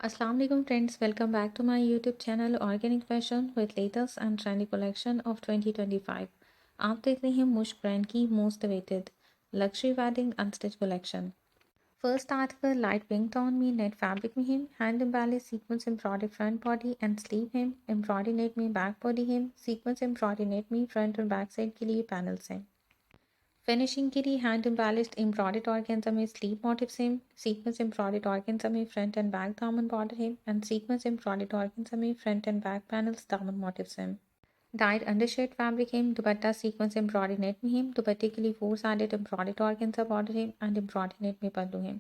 Assalamu alaikum friends, welcome back to my YouTube channel Organic Fashion with latest and trendy collection of 2025. आप देख रहे हैं मुश्क brand की most awaited luxury wedding unstitch collection. First article light pink tone में net fabric में है, hand embossed sequence embroidered front body and sleeve है, एम्ब्रॉयडरी नेट में बैक बॉडी है, सीक्वेंस एम्ब्रॉयडरी नेट में फ्रंट और बैक साइड के लिए पैनल्स हैं। फिनिशिंग के लिए हैंड एम्बॉस्ड एम्ब्रॉयडर्ड ऑर्गेन्जा में स्लीव मोटिव्स हैं, सीक्वेंस एम्ब्रॉयडर्ड ऑर्गेन्जा में फ्रंट एंड बैक दामन बॉर्डर है एंड सीक्वेंस एम्ब्रॉयडर्ड ऑर्गेन्जा में फ्रंट एंड बैक पैनल्स दामन मोटिव्स हैं। डाइड अंडरशर्ट फैब्रिक है, दुपट्टा सीक्वेंस एम्ब्रॉयडर्ड नेट में है, दुपट्टे के लिए 4 साइडेड एम्ब्रॉयडर्ड ऑर्गेन्जा बॉर्डर है एंड एम्ब्रॉयडर्ड नेट में पल्लू है।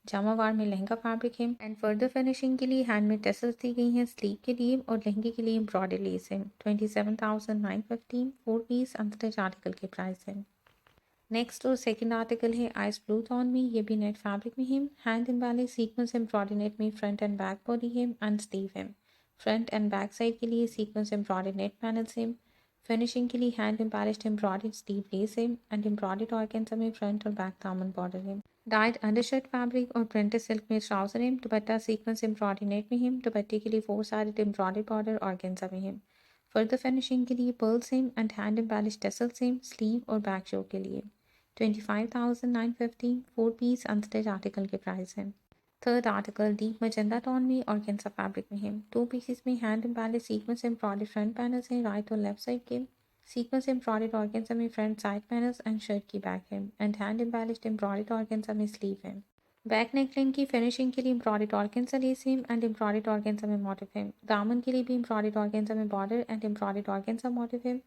जामावार में लहंगा फैब्रिक है एंड फर्दर फिनिशिंग के लिए हैंड में टेसल्स दी गई हैं स्लीव के लिए और लहंगे के लिए एम्ब्रॉयडरी लेस है। 27,915 4 पीस अनस्टिच आर्टिकल के प्राइस है। नेक्स्ट और सेकंड आर्टिकल है आइस ब्लू टोन में, ये भी नेट फैब्रिक में है, hand embossed sequence embroidery net में फ्रंट एंड बैक बॉडी है एंड स्लीव है। फ्रंट एंड बैक साइड के लिए सीक्वेंस एम्ब्रॉयडरी नेट पैनल्स है। फिनिशिंग के लिए hand embossed embroidery sleeve less है एंड एम्ब्रॉयडर्ड ऑर्गेन्जा में फ्रंट और बैक दामन बॉर्डर है। डाइड अंडरशर्ट फैब्रिक और प्रिंटेड सिल्क में ट्राउजर है, दुपट्टा सीक्वेंस एम्ब्रॉयडरी नेट में है, दुपट्टे के लिए 4 साइडेड एम्ब्रॉयडरी बॉर्डर ऑर्गेन्जा में है। फर्दर फिनिशिंग के लिए pearl same and hand embossed tassel same sleeve और बैक शो के लिए। 25,950 4 पीस अनस्टिच आर्टिकल के प्राइस हैं। Third article deep magenta tone में और कैंसा फैब्रिक में है, 2 पीसेस में hand embossed sequence embroidered front panels हैं राइट और लेफ्ट साइड के, सीक्वेंस एम्ब्रॉयडर्ड ऑर्गेन्जा में front side panels and shirt की बैक है and hand embossed embroidered organza में स्लीव है। बैक नेकलाइन की फिनिशिंग के लिए एम्ब्रॉयडर्ड ऑर्गेन्जा लेस है एंड एम्ब्रॉयडर्ड ऑर्गेन्जा में मोटिव है। दामन के लिए भी एम्ब्रॉयडर्ड ऑर्गेन्जा में border and embroidered organza motive है।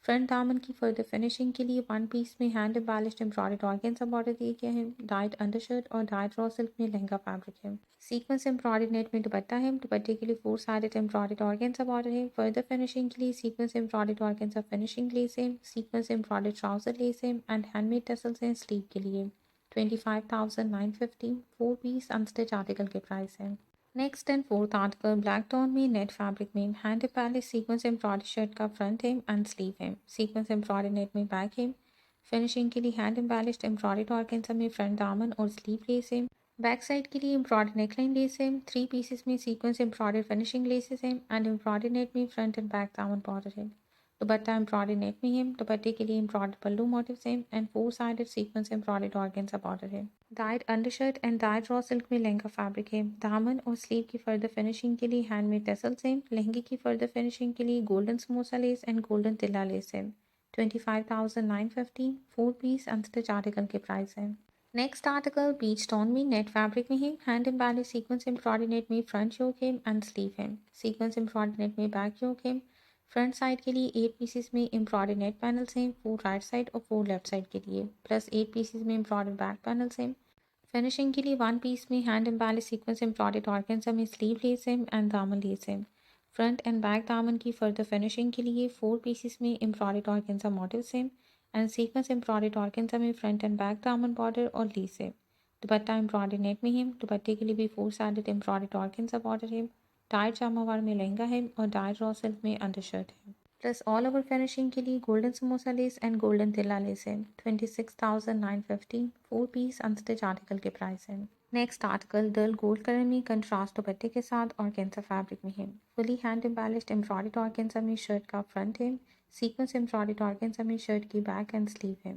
फ्रंट दामन की फर्दर फिनिशिंग के लिए वन पीस में hand embossed embroidered organza border दिया गया है। डाइट अंडरशर्ट और डाइट रॉ सिल्क में लहंगा फैब्रिक है। सीक्वेंस एम्ब्रॉयडर्ड नेट में दुपट्टा है, दुपट्टे के लिए 4 साइडेड एम्ब्रॉयडर्ड ऑर्गेन्जा बॉर्डर है। फर्दर फिनिशिंग के लिए sequence embroidered organza finishing lace है, सीक्वेंस एम्ब्रॉयडर्ड ट्राउजर लेस है एंड हैंडमेड टसल्स हैं स्लीव के लिए। 25,950 4 पीस अनस्टिच आर्टिकल के प्राइस है। Next and fourth article black tone में नेट फैब्रिक में hand embossed sequence embroidery shirt का फ्रंट है एंड स्लीव है, सीक्वेंस एम्ब्रॉयडरी नेट में बैक है। फिनिशिंग के लिए हैंड एम्बॉस्ड एम्ब्रॉयडर्ड ऑर्गेन्जा में फ्रंट दामन और स्लीव लेस है। बैक साइड के लिए एम्ब्रॉयडर्ड नेकलाइन लेस है, 3 पीसेस में सीक्वेंस एम्ब्रॉयडर्ड फिनिशिंग लेसेस है एंड एम्ब्रॉयडरी नेट में फ्रंट एंड बैक दामन बॉर्डर है। दुपट्टा एम्ब्रॉयडरी नेट में है, दुपट्टे के लिए एम्ब्रॉयडर्ड पल्लू मोटिव्स हैं and 4 sided sequence embroidered organza border है। Dyed undershirt and dyed raw silk में लहंगा फैब्रिक है। दामन और स्लीव की फर्दर फिनिशिंग के लिए हैंडमेड टसल्स हैं। लहंगे की फर्दर फिनिशिंग के लिए golden samosa lace and golden tilla lace है। 25,950 4 पीस अनस्टिच आर्टिकल के प्राइस है। नेक्स्ट आर्टिकल बीच टोन में नेट फैब्रिक में है, hand embossed sequence embroidery net में फ्रंट योक है एंड स्लीव है, सीक्वेंस एम्ब्रॉयडरी नेट में बैक योक है। फ्रंट साइड के लिए 8 पीसेस में एम्ब्रॉयडरी नेट पैनल्स हैं, 4 राइट साइड और 4 लेफ्ट साइड के लिए, प्लस 8 पीसेस में एम्ब्रॉयडरी बैक पैनल्स हैं। फिनिशिंग के लिए वन पीस में hand embossed sequence embroidered organza में स्लीव लेस है एंड दामन लेस है। फ्रंट एंड बैक दामन की फर्दर फिनिशिंग के लिए 4 पीसेस में एम्ब्रॉयडर्ड ऑर्गेन्जा मॉडल्स हैं एंड सीक्वेंस एम्ब्रॉयडर्ड ऑर्गेन्जा में फ्रंट एंड बैक दामन बॉर्डर और लेस है। दुपट्टा एम्ब्रॉयडरी नेट में है, दुपट्टे के लिए भी 4 साइडेड एम्ब्रॉयडर्ड ऑर्गेन्जा बॉर्डर है। डाइट जामावार में लहंगा है और डाइट रॉ सिल्क में अंडरशर्ट है। प्लस ऑल ओवर फिनिशिंग के लिए golden samosa lace and golden tilla lace है। 26,950 4 पीस अनस्टिच आर्टिकल के प्राइस है। Next article dull gold colour में कंट्रास्ट दुपट्टे के साथ ऑर्गेन्जा फैब्रिक में है। Fully hand embossed embroidered organza में शर्ट का फ्रंट है, सीक्वेंस एम्ब्रॉयडर्ड ऑर्गेन्जा में शर्ट की बैक एंड स्लीव है।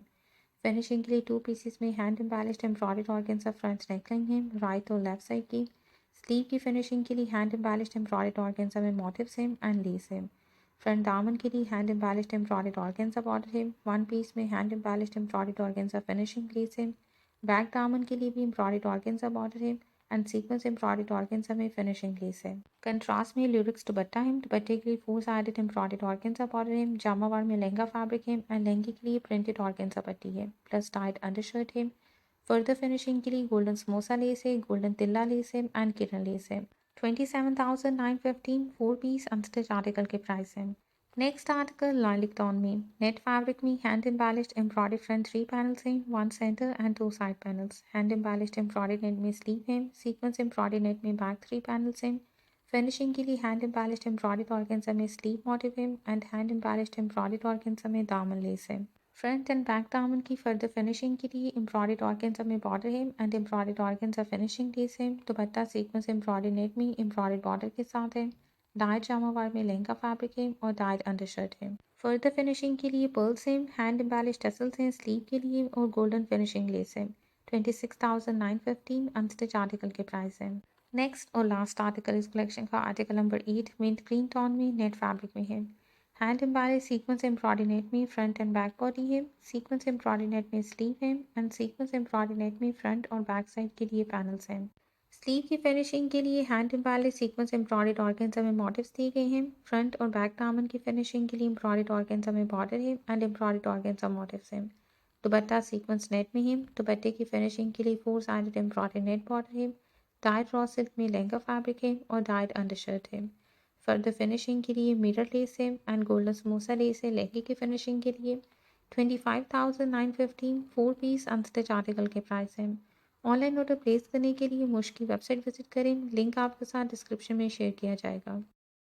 फिनिशिंग के लिए 2 पीसेस में hand embossed embroidered organza front neckline है राइट और लेफ्ट साइड की। स्लीव की फिनिशिंग के लिए हैंड एम्बॉस्ड एम्ब्रॉयडर्ड ऑर्गेन्जा में मोटिव्स हैं एंड लेस है। फ्रंट दामन के लिए hand embossed embroidered organza border है, वन पीस में hand embossed embroidered organza finishing lace है। बैक दामन के लिए भी एम्ब्रॉयडर्ड ऑर्गेन्जा बॉर्डर है एंड सीक्वेंस एम्ब्रॉयडर्ड ऑर्गेन्जा में फिनिशिंग लेस है। कंट्रास्ट में ल्यूरिक्स दुपट्टा है, दुपट्टे के लिए 4 साइडेड एम्ब्रॉयडर्ड ऑर्गेन्जा बॉर्डर है। जामावार में लहंगा फैब्रिक है एंड लहंगे के लिए प्रिंटेड ऑर्गेन्जा पट्टी है, प्लस टाइट अंडरशर्ट है। फर्दर फिनिशिंग के लिए गोल्डन समोसा लेस है, गोल्डन तिल्ला लेस है एंड किरण लेस है। 27,915 4 पीस अनस्टिच आर्टिकल के प्राइस है। नेक्स्ट आर्टिकल लाइलिक टोन में नेट फैब्रिक में hand embossed embroidered front 3 panels हैं, 1 centre and 2 side panels. Hand embossed embroidered net में स्लीव है, सीक्वेंस एम्ब्रॉयडर्ड नेट में बैक 3 पैनल्स हैं। फिनिशिंग के लिए हैंड एम्बॉस्ड एम्ब्रॉयडर्ड ऑर्गेन्जा में स्लीव मोटिव है and hand embossed embroidered organza में दामन लेस है। फ्रंट एंड बैक दामन की फर्दर फिनिशिंग के लिए एम्ब्रॉयडर्ड ऑर्गेन्जा में border hem and embroidered organza finishing lace hem. Dupatta sequence embroidered net में एम्ब्रॉयडर्ड बॉर्डर के साथ है। डाइड जामावार में लहंगा फैब्रिक है और डाइड अंडरशर्ट है। फर्दर फिनिशिंग के लिए पर्ल्स हैं, हैंड एम्बेलिश टसल्स हैं स्लीव के लिए और गोल्डन फिनिशिंग लेस है। 26,915 अनस्टिच आर्टिकल के प्राइस है। नेक्स्ट और लास्ट आर्टिकल इस कलेक्शन का article number 8 mint green tone में नेट फैब्रिक में है। Hand embellish sequence embroidery net में फ्रंट एंड बैक बॉडी है। सीक्वेंस एम्ब्रॉयडरी नेट में स्लीव है एंड सीक्वेंस एम्ब्रॉयडरी नेट में फ्रंट और बैक साइड के लिए पैनल्स हैं। स्लीव की फिनिशिंग के लिए hand embellish sequence embroidered organza में मोटिव्स दिए गए हैं। फ्रंट और बैक दामन की फिनिशिंग के लिए एम्ब्रॉयडर्ड ऑर्गेन्जा में बॉर्डर है एंड एम्ब्रॉयडर्ड ऑर्गेन्जा मोटिव्स हैं। दुपट्टा सीक्वेंस नेट में है। दुपट्टे की फिनिशिंग के लिए 4 साइडेड एम्ब्रॉयडर्ड नेट बॉर्डर है। डाइड रॉ सिल्क में लहंगा फैब्रिक है और डाइड अंडरशर्ट है। फर्दर फिनिशिंग के लिए मिरर लेस है एंड गोल्डन समोसा लेस है। लहंगे की फिनिशिंग के लिए 25,915 4 पीस अनस्टिच आर्टिकल के प्राइस है। ऑनलाइन ऑर्डर प्लेस करने के लिए मुश्क की वेबसाइट विजिट करें। लिंक आपके साथ डिस्क्रिप्शन में शेयर किया जाएगा।